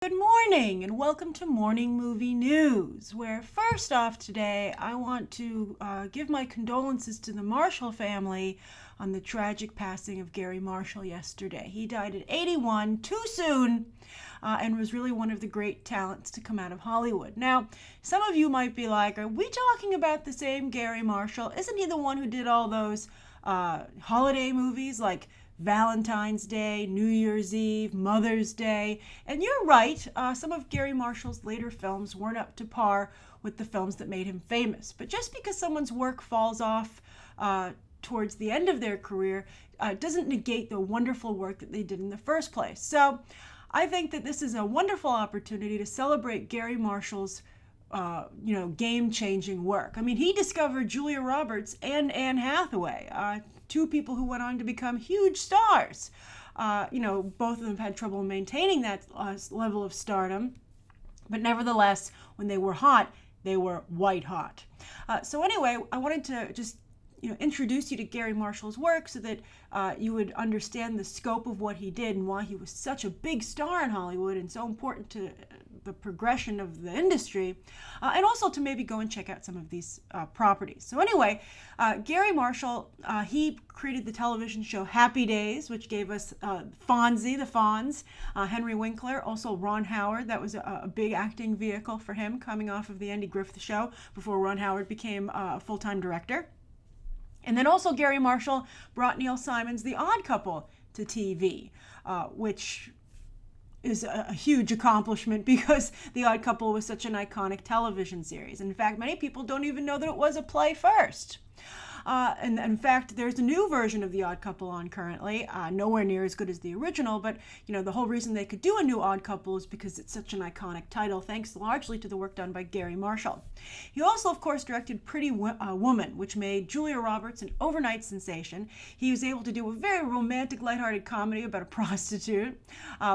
Good morning and welcome to Morning Movie News, where first off today I want to give my condolences to the Marshall family on the tragic passing of Garry Marshall yesterday. He died at 81, too soon, and was really one of the great talents to come out of Hollywood. Now, some of you might be like, are we talking about the same Garry Marshall? Isn't he the one who did all those holiday movies like Valentine's Day, New Year's Eve, Mother's Day? And you're right, some of Garry Marshall's later films weren't up to par with the films that made him famous. But just because someone's work falls off towards the end of their career doesn't negate the wonderful work that they did in the first place. So I think that this is a wonderful opportunity to celebrate Garry Marshall's game-changing work. I mean, he discovered Julia Roberts and Anne Hathaway, two people who went on to become huge stars. Both of them had trouble maintaining that level of stardom, but nevertheless, when they were hot, they were white hot. So anyway, I wanted to just introduce you to Garry Marshall's work so that you would understand the scope of what he did and why he was such a big star in Hollywood and so important to the progression of the industry, and also to maybe go and check out some of these properties. So anyway, Garry Marshall, he created the television show Happy Days, which gave us Fonzie, the Fonz, Henry Winkler, also Ron Howard. That was a big acting vehicle for him coming off of the Andy Griffith Show before Ron Howard became a full-time director. And then also Garry Marshall brought Neil Simon's The Odd Couple to TV, which is a huge accomplishment because The Odd Couple was such an iconic television series. In fact, many people don't even know that it was a play first. And in fact, there's a new version of The Odd Couple on currently, nowhere near as good as the original, but the whole reason they could do a new Odd Couple is because it's such an iconic title, thanks largely to the work done by Garry Marshall. He also, of course, directed Pretty Woman, which made Julia Roberts an overnight sensation. He was able to do a very romantic, lighthearted comedy about a prostitute,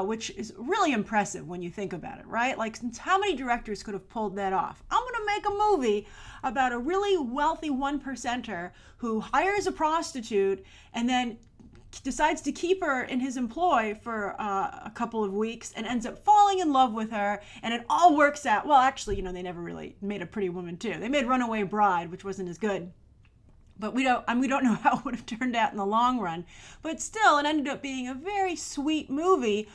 which is really impressive when you think about it, right? Like, how many directors could have pulled that off? I'm going to make a movie about a really wealthy one-percenter who hires a prostitute and then decides to keep her in his employ for a couple of weeks and ends up falling in love with her, and it all works out. Well, actually, they never really made a Pretty Woman 2. They made Runaway Bride, which wasn't as good. But we don't know how it would have turned out in the long run. But still, it ended up being a very sweet movie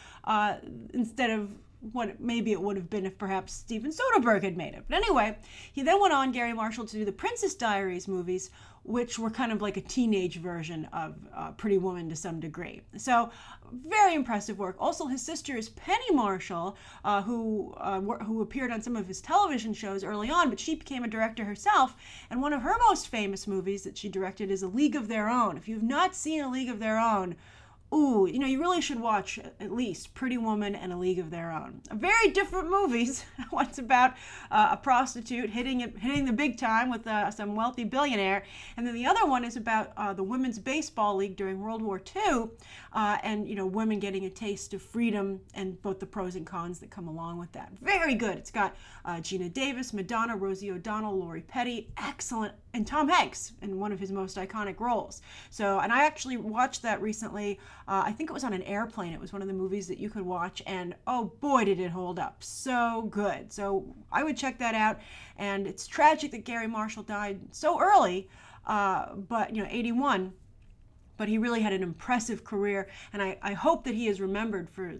instead of what maybe it would have been if perhaps Steven Soderbergh had made it. But anyway, he then went on, Garry Marshall, to do the Princess Diaries movies, which were kind of like a teenage version of Pretty Woman to some degree. So very impressive work. Also, his sister is Penny Marshall, who appeared on some of his television shows early on, but she became a director herself. And one of her most famous movies that she directed is A League of Their Own. If you've not seen A League of Their Own, you really should watch at least Pretty Woman and A League of Their Own. Very different movies. One's about a prostitute hitting the big time with some wealthy billionaire, and then the other one is about the women's baseball league during World War II, and women getting a taste of freedom and both the pros and cons that come along with that. Very good. It's got Gina Davis, Madonna, Rosie O'Donnell, Lori Petty, excellent, and Tom Hanks in one of his most iconic roles. So, and I actually watched that recently. I think it was on an airplane. It was one of the movies that you could watch, and oh boy, did it hold up. So good. So I would check that out. And it's tragic that Garry Marshall died so early, but 81. But he really had an impressive career, and I hope that he is remembered for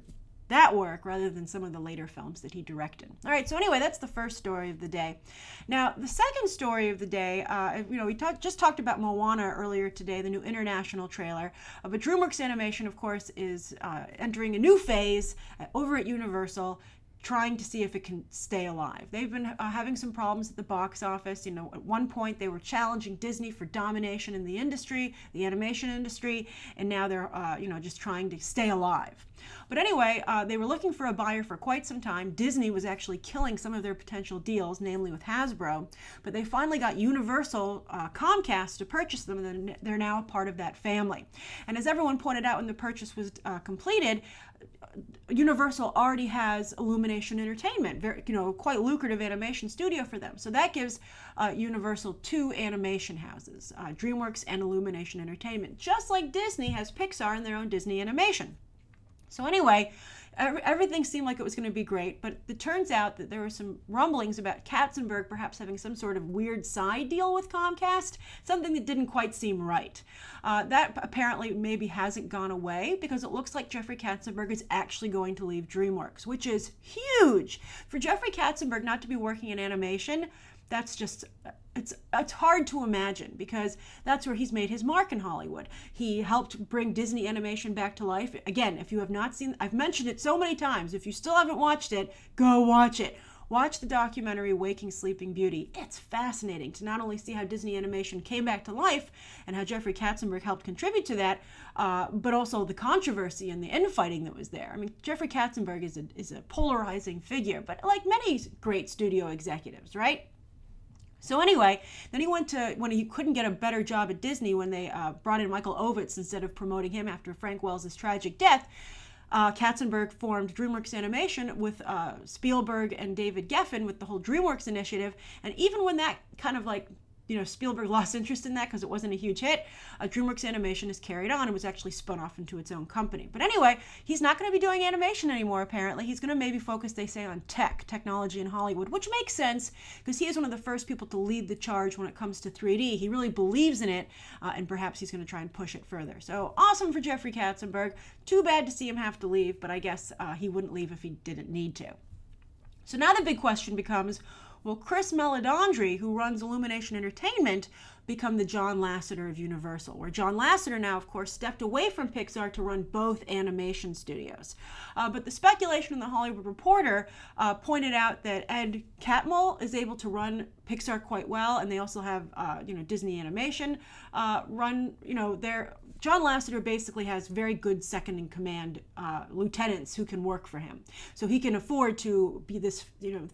that work rather than some of the later films that he directed. All right, so anyway, that's the first story of the day. Now, the second story of the day, we just talked about Moana earlier today, the new international trailer, but Dreamworks Animation, of course, is entering a new phase over at Universal, trying to see if it can stay alive. They've been having some problems at the box office. At one point they were challenging Disney for domination in the industry, the animation industry, and now they're just trying to stay alive. But anyway, they were looking for a buyer for quite some time. Disney was actually killing some of their potential deals, namely with Hasbro, but they finally got Universal Comcast to purchase them, and they're now a part of that family. And as everyone pointed out when the purchase was completed, Universal already has Illumination Entertainment, very, quite lucrative animation studio for them. So that gives Universal two animation houses, Dreamworks and Illumination Entertainment, just like Disney has Pixar and their own Disney Animation. So anyway, everything seemed like it was going to be great, but it turns out that there were some rumblings about Katzenberg perhaps having some sort of weird side deal with Comcast, something that didn't quite seem right. That apparently maybe hasn't gone away, because it looks like Jeffrey Katzenberg is actually going to leave DreamWorks, which is huge. For Jeffrey Katzenberg not to be working in animation, that's just, it's hard to imagine, because that's where he's made his mark in Hollywood. He helped bring Disney animation back to life. Again, if you have not seen, I've mentioned it so many times, if you still haven't watched it, go watch it. Watch the documentary Waking Sleeping Beauty. It's fascinating to not only see how Disney animation came back to life and how Jeffrey Katzenberg helped contribute to that, but also the controversy and the infighting that was there. I mean, Jeffrey Katzenberg is a polarizing figure, but like many great studio executives, right? So anyway, then he went to, when he couldn't get a better job at Disney, when they brought in Michael Ovitz instead of promoting him after Frank Wells' tragic death, Katzenberg formed DreamWorks Animation with Spielberg and David Geffen with the whole DreamWorks initiative. And even when that kind of like, Spielberg lost interest in that because it wasn't a huge hit, DreamWorks Animation is carried on and was actually spun off into its own company. But anyway, he's not going to be doing animation anymore, apparently. He's going to maybe focus, they say, on technology in Hollywood, which makes sense because he is one of the first people to lead the charge when it comes to 3D. He really believes in it, and perhaps he's going to try and push it further. So awesome for Jeffrey Katzenberg. Too bad to see him have to leave, but I guess he wouldn't leave if he didn't need to. So now the big question becomes, will Chris Meledandri, who runs Illumination Entertainment, become the John Lasseter of Universal, where John Lasseter now, of course, stepped away from Pixar to run both animation studios. But the speculation in the Hollywood Reporter pointed out that Ed Catmull is able to run Pixar quite well, and they also have, Disney Animation run, their John Lasseter basically has very good second-in-command lieutenants who can work for him. So he can afford to be this,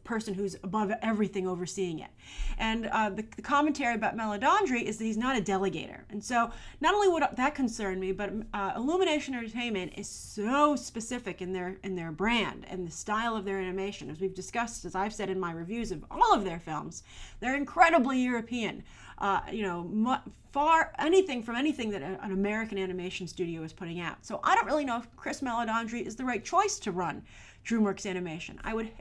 person who's above everything overseeing it. And the commentary about Meledandri is that he's not a delegator. And so not only would that concern me, but Illumination Entertainment is so specific in their brand and the style of their animation. As we've discussed, as I've said in my reviews of all of their films, they're incredibly European. Far anything that an American animation studio is putting out. So I don't really know if Chris Meledandri is the right choice to run DreamWorks Animation. I would,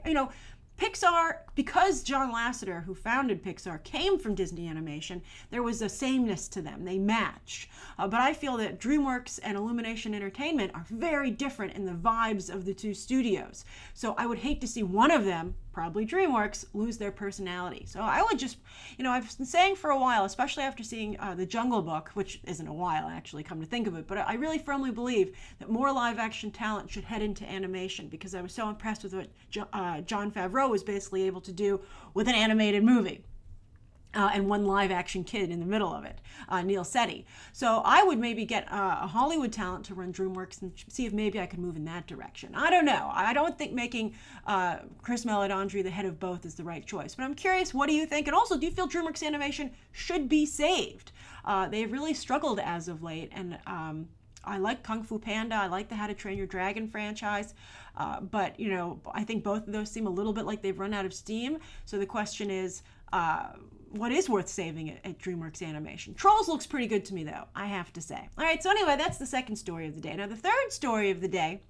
Pixar, because John Lasseter, who founded Pixar, came from Disney Animation, there was a sameness to them. They match. But I feel that DreamWorks and Illumination Entertainment are very different in the vibes of the two studios. So I would hate to see one of them, probably DreamWorks, lose their personality. So I would just, I've been saying for a while, especially after seeing The Jungle Book, which isn't a while actually, come to think of it, but I really firmly believe that more live action talent should head into animation, because I was so impressed with what Jon Favreau was basically able to do with an animated movie. And one live action kid in the middle of it, Neil Setti. So I would maybe get a Hollywood talent to run DreamWorks and see if maybe I could move in that direction. I don't know. I don't think making Chris Meledandri the head of both is the right choice. But I'm curious, what do you think? And also, do you feel DreamWorks Animation should be saved? They've really struggled as of late. And I like Kung Fu Panda. I like the How to Train Your Dragon franchise. But, I think both of those seem a little bit like they've run out of steam. So the question is, what is worth saving at DreamWorks Animation? Trolls looks pretty good to me, though, I have to say. All right, so anyway, that's the second story of the day. Now, the third story of the day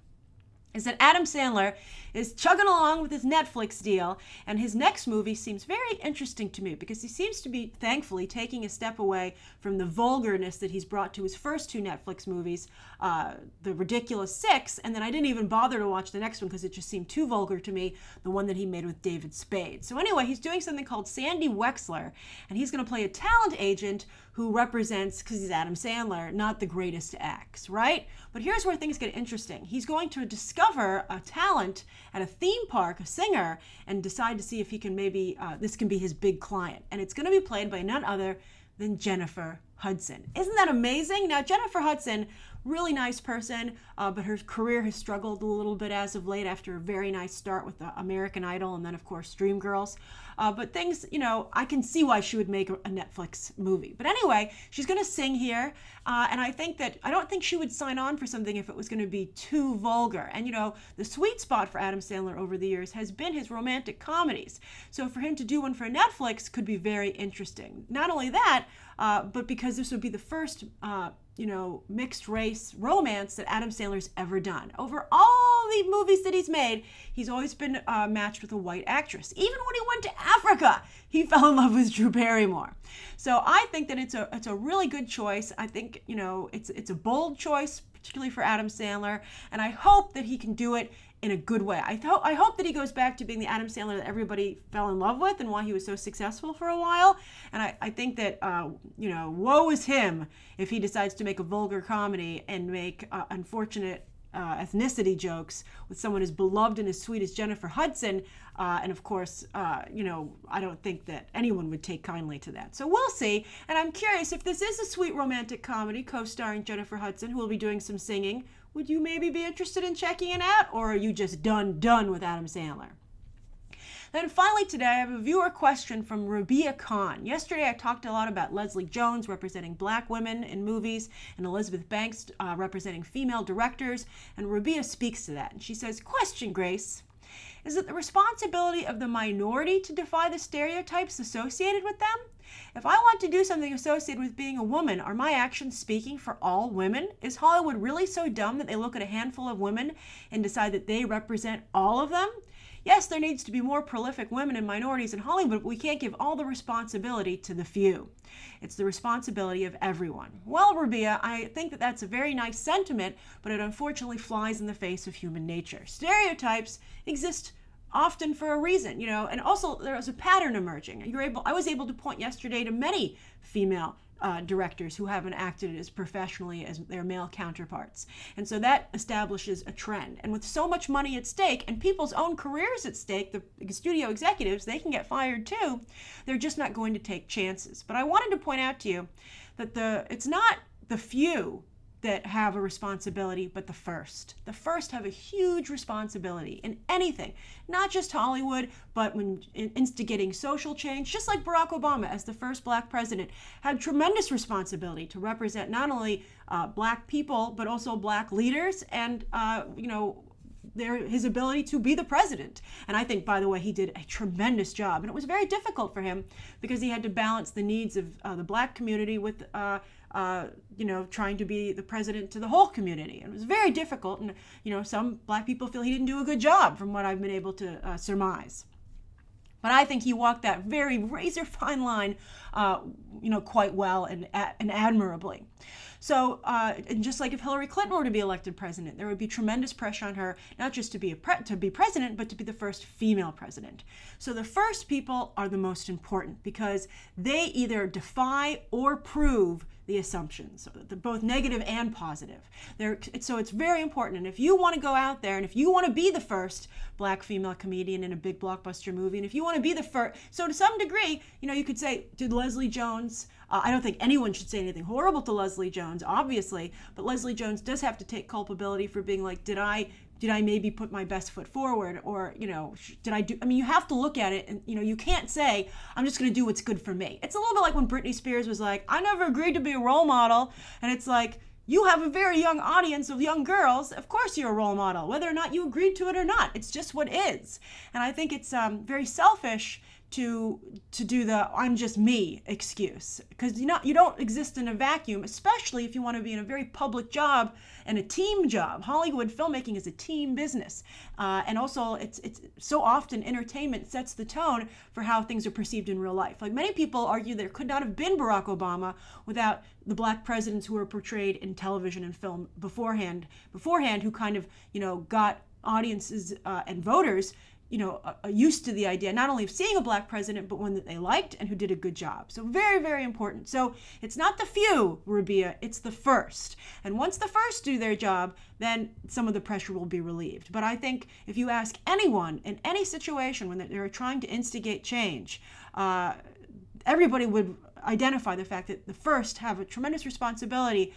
is that Adam Sandler is chugging along with his Netflix deal, and his next movie seems very interesting to me because he seems to be, thankfully, taking a step away from the vulgarness that he's brought to his first two Netflix movies, The Ridiculous Six, and then I didn't even bother to watch the next one because it just seemed too vulgar to me, the one that he made with David Spade. So anyway, he's doing something called Sandy Wexler, and he's going to play a talent agent who represents, because he's Adam Sandler, not the greatest acts, right? But here's where things get interesting. He's going to discover a talent at a theme park, a singer, and decide to see if he can maybe, this can be his big client. And it's going to be played by none other than Jennifer Hudson. Isn't that amazing? Now, Jennifer Hudson, really nice person, but her career has struggled a little bit as of late after a very nice start with American Idol and then, of course, Dreamgirls. But things, I can see why she would make a Netflix movie. But anyway, she's going to sing here, and I don't think she would sign on for something if it was going to be too vulgar. And, the sweet spot for Adam Sandler over the years has been his romantic comedies. So for him to do one for Netflix could be very interesting. Not only that, but because this would be the first mixed race romance that Adam Sandler's ever done. Over all the movies that he's made, he's always been matched with a white actress. Even when he went to Africa, he fell in love with Drew Barrymore. So I think that it's a really good choice. I think, it's a bold choice, particularly for Adam Sandler, and I hope that he can do it in a good way. I hope that he goes back to being the Adam Sandler that everybody fell in love with and why he was so successful for a while. And I think that, woe is him if he decides to make a vulgar comedy and make unfortunate ethnicity jokes with someone as beloved and as sweet as Jennifer Hudson. And of course, I don't think that anyone would take kindly to that. So we'll see. And I'm curious, if this is a sweet romantic comedy co-starring Jennifer Hudson, who will be doing some singing, would you maybe be interested in checking it out? Or are you just done with Adam Sandler? Then finally today, I have a viewer question from Rabia Khan. Yesterday, I talked a lot about Leslie Jones representing Black women in movies and Elizabeth Banks representing female directors, and Rabia speaks to that. And she says, question, Grace, is it the responsibility of the minority to defy the stereotypes associated with them? If I want to do something associated with being a woman, are my actions speaking for all women? Is Hollywood really so dumb that they look at a handful of women and decide that they represent all of them? Yes, there needs to be more prolific women and minorities in Hollywood, but we can't give all the responsibility to the few. It's the responsibility of everyone. Well, Rabia, I think that that's a very nice sentiment, but it unfortunately flies in the face of human nature. Stereotypes exist often for a reason, and also there's a pattern emerging. I was able to point yesterday to many female directors who haven't acted as professionally as their male counterparts. And so that establishes a trend. And with so much money at stake and people's own careers at stake, the studio executives, they can get fired too. They're just not going to take chances. But I wanted to point out to you that it's not the few that have a responsibility, but the first. The first have a huge responsibility in anything, not just Hollywood, but when instigating social change, just like Barack Obama as the first Black president had tremendous responsibility to represent not only Black people, but also Black leaders and, his ability to be the president. And I think, by the way, he did a tremendous job. And it was very difficult for him because he had to balance the needs of the Black community with trying to be the president to the whole community. And it was very difficult. And, some Black people feel he didn't do a good job from what I've been able to surmise. But I think he walked that very razor fine line, quite well and admirably. So, and just like if Hillary Clinton were to be elected president, there would be tremendous pressure on her, not just to be president, but to be the first female president. So the first people are the most important because they either defy or prove the assumptions, both negative and positive. So it's very important. And if you want to go out there and if you want to be the first Black female comedian in a big blockbuster movie, and if you want to be the first, so to some degree, you could say, did Leslie Jones, I don't think anyone should say anything horrible to Leslie Jones, obviously, but Leslie Jones does have to take culpability for being like, did I maybe put my best foot forward? Or, did I do, you have to look at it and, you can't say, I'm just going to do what's good for me. It's a little bit like when Britney Spears was like, I never agreed to be a role model. And it's like, you have a very young audience of young girls. Of course you're a role model, whether or not you agreed to it or not. It's just what is. And I think it's very selfish to do the I'm just me excuse, because you don't exist in a vacuum, especially if you want to be in a very public job and a team job. Hollywood filmmaking is a team business, and also it's so often entertainment sets the tone for how things are perceived in real life. Like many people argue there could not have been Barack Obama without the Black presidents who were portrayed in television and film beforehand who kind of got audiences and voters used to the idea not only of seeing a Black president, but one that they liked and who did a good job. So very, very important. So it's not the few, Rabia, it's the first. And once the first do their job, then some of the pressure will be relieved. But I think if you ask anyone in any situation when they're trying to instigate change, everybody would identify the fact that the first have a tremendous responsibility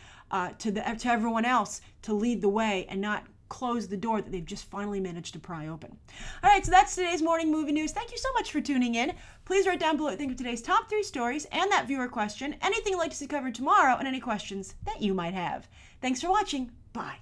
to everyone else to lead the way and not close the door that they've just finally managed to pry open. All right, so that's today's morning movie news. Thank you so much for tuning in. Please write down below what you think of today's top 3 stories and that viewer question, anything you'd like to see covered tomorrow, and any questions that you might have. Thanks for watching. Bye.